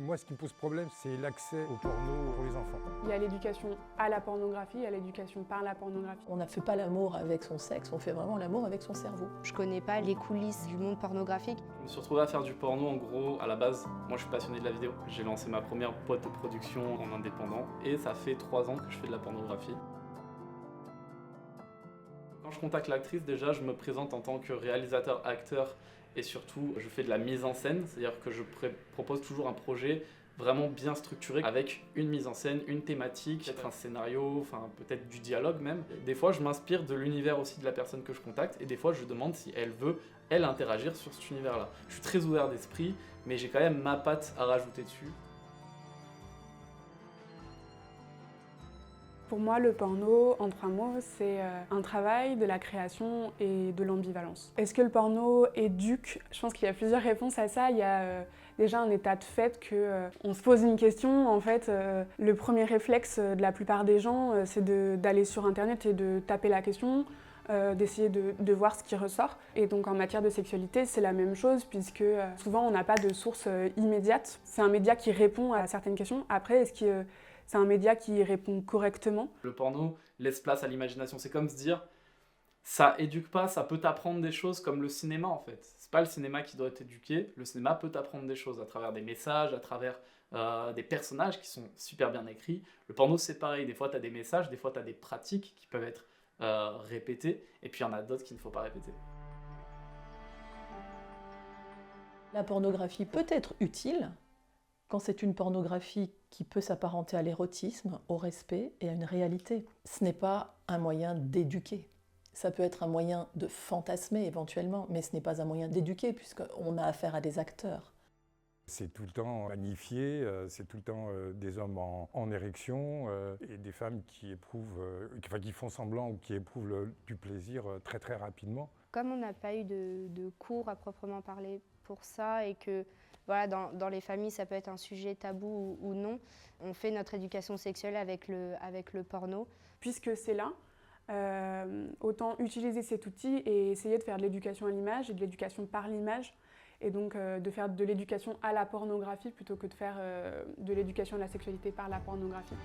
Moi, ce qui me pose problème, c'est l'accès au porno pour les enfants. Il y a l'éducation à la pornographie, il y a l'éducation par la pornographie. On ne fait pas l'amour avec son sexe, on fait vraiment l'amour avec son cerveau. Je connais pas les coulisses du monde pornographique. Je me suis retrouvé à faire du porno en gros à la base. Moi je suis passionné de la vidéo. J'ai lancé ma première boîte de production en indépendant et ça fait 3 ans que je fais de la pornographie. Quand je contacte l'actrice, déjà je me présente en tant que réalisateur, acteur et surtout je fais de la mise en scène, c'est-à-dire que je propose toujours un projet vraiment bien structuré avec une mise en scène, une thématique, peut-être un scénario, enfin peut-être du dialogue même. Des fois je m'inspire de l'univers aussi de la personne que je contacte et des fois je demande si elle veut, elle, interagir sur cet univers-là. Je suis très ouvert d'esprit, mais j'ai quand même ma patte à rajouter dessus. Pour moi, le porno, en 3 mots, c'est un travail de la création et de l'ambivalence. Est-ce que le porno éduque ? Je pense qu'il y a plusieurs réponses à ça. Il y a déjà un état de fait qu'on se pose une question. En fait, le premier réflexe de la plupart des gens, c'est d'aller sur Internet et de taper la question, d'essayer de voir ce qui ressort. Et donc en matière de sexualité, c'est la même chose, puisque souvent on n'a pas de source immédiate. C'est un média qui répond à certaines questions. Après, est-ce que c'est un média qui répond correctement? Le porno laisse place à l'imagination. C'est comme se dire, ça éduque pas, ça peut t'apprendre des choses comme le cinéma en fait. C'est pas le cinéma qui doit t'éduquer, le cinéma peut t'apprendre des choses à travers des messages, à travers des personnages qui sont super bien écrits. Le porno c'est pareil, des fois t'as des messages, des fois t'as des pratiques qui peuvent être répétées, et puis il y en a d'autres qu'il ne faut pas répéter. La pornographie peut être utile quand c'est une pornographie qui peut s'apparenter à l'érotisme, au respect et à une réalité. Ce n'est pas un moyen d'éduquer. Ça peut être un moyen de fantasmer éventuellement, mais ce n'est pas un moyen d'éduquer puisqu'on a affaire à des acteurs. C'est tout le temps magnifié, c'est tout le temps des hommes en érection et des femmes qui éprouvent, qui font semblant ou qui éprouvent du plaisir très très rapidement. Comme on n'a pas eu de cours à proprement parler pour ça et que voilà, dans les familles ça peut être un sujet tabou ou non, on fait notre éducation sexuelle avec le porno. Puisque c'est là, autant utiliser cet outil et essayer de faire de l'éducation à l'image et de l'éducation par l'image, et donc de faire de l'éducation à la pornographie plutôt que de faire de l'éducation à la sexualité par la pornographie.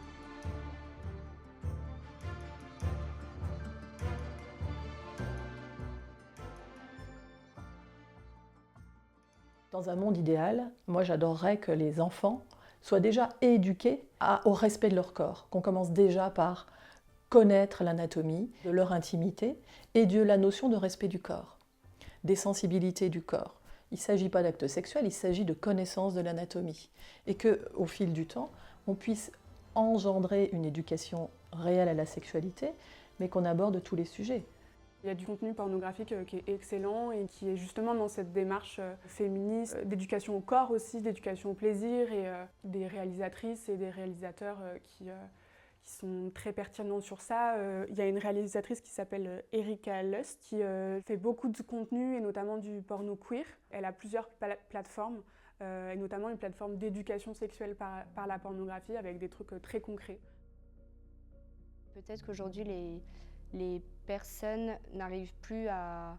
Dans un monde idéal, moi j'adorerais que les enfants soient déjà éduqués au respect de leur corps, qu'on commence déjà par connaître l'anatomie, de leur intimité et de la notion de respect du corps, des sensibilités du corps. Il ne s'agit pas d'acte sexuel, il s'agit de connaissance de l'anatomie. Et qu'au fil du temps, on puisse engendrer une éducation réelle à la sexualité, mais qu'on aborde tous les sujets. Il y a du contenu pornographique qui est excellent et qui est justement dans cette démarche féministe, d'éducation au corps aussi, d'éducation au plaisir, et des réalisatrices et des réalisateurs qui sont très pertinents sur ça. Il y a une réalisatrice qui s'appelle Erika Lust qui fait beaucoup de contenu et notamment du porno queer. Elle a plusieurs plateformes et notamment une plateforme d'éducation sexuelle par la pornographie avec des trucs très concrets. Peut-être qu'aujourd'hui les personnes n'arrivent plus à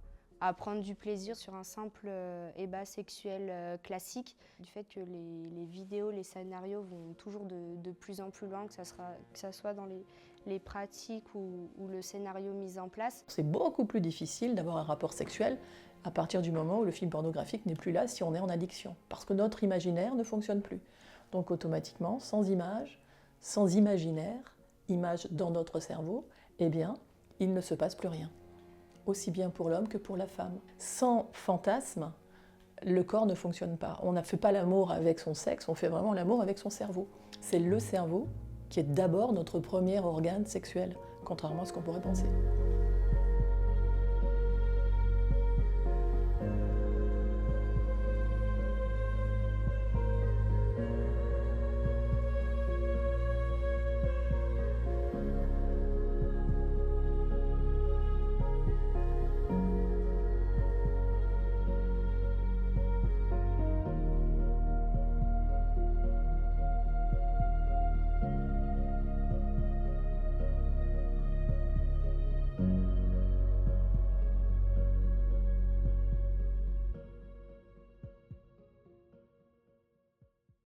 prendre du plaisir sur un simple ébat sexuel classique, du fait que les vidéos, les scénarios vont toujours de plus en plus loin, que ça soit dans les pratiques ou le scénario mis en place. C'est beaucoup plus difficile d'avoir un rapport sexuel à partir du moment où le film pornographique n'est plus là si on est en addiction, parce que notre imaginaire ne fonctionne plus. Donc automatiquement, sans image, sans imaginaire, image dans notre cerveau, eh bien, il ne se passe plus rien. Aussi bien pour l'homme que pour la femme. Sans fantasme, le corps ne fonctionne pas. On ne fait pas l'amour avec son sexe, on fait vraiment l'amour avec son cerveau. C'est le cerveau qui est d'abord notre premier organe sexuel, contrairement à ce qu'on pourrait penser.